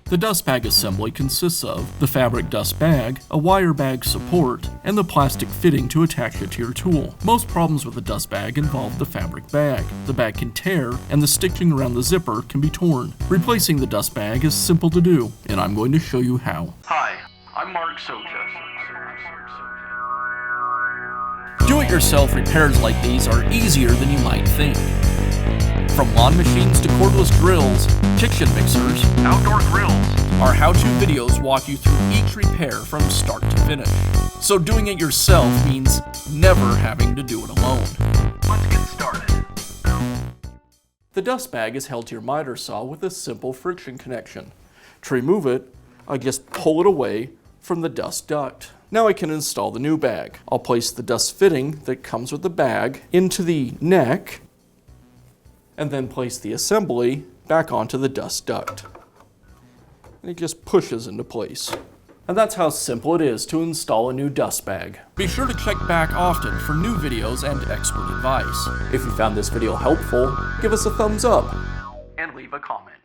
The dust bag assembly consists of the fabric dust bag, a wire bag support, and the plastic fitting to attach it to your tool. Most problems with the dust bag involve the fabric bag. The bag can tear, and the stitching around the zipper can be torn. Replacing the dust bag is simple to do, and I'm going to show you how. Hi, I'm Mark Socha. Do-it-yourself repairs like these are easier than you might think. From lawn machines to cordless drills, kitchen mixers, Outdoor grills. our how-to videos walk you through each repair from start to finish. So doing it yourself means never having to do it alone. Let's get started. The dust bag is held to your miter saw with a simple friction connection. To remove it, I just pull it away from the dust duct. Now I can install the new bag. I'll place the dust fitting that comes with the bag into the neck and then place the assembly back onto the dust duct. And it just pushes into place. And that's how simple it is to install a new dust bag. Be sure to check back often for new videos and expert advice. If you found this video helpful, give us a thumbs up. And leave a comment.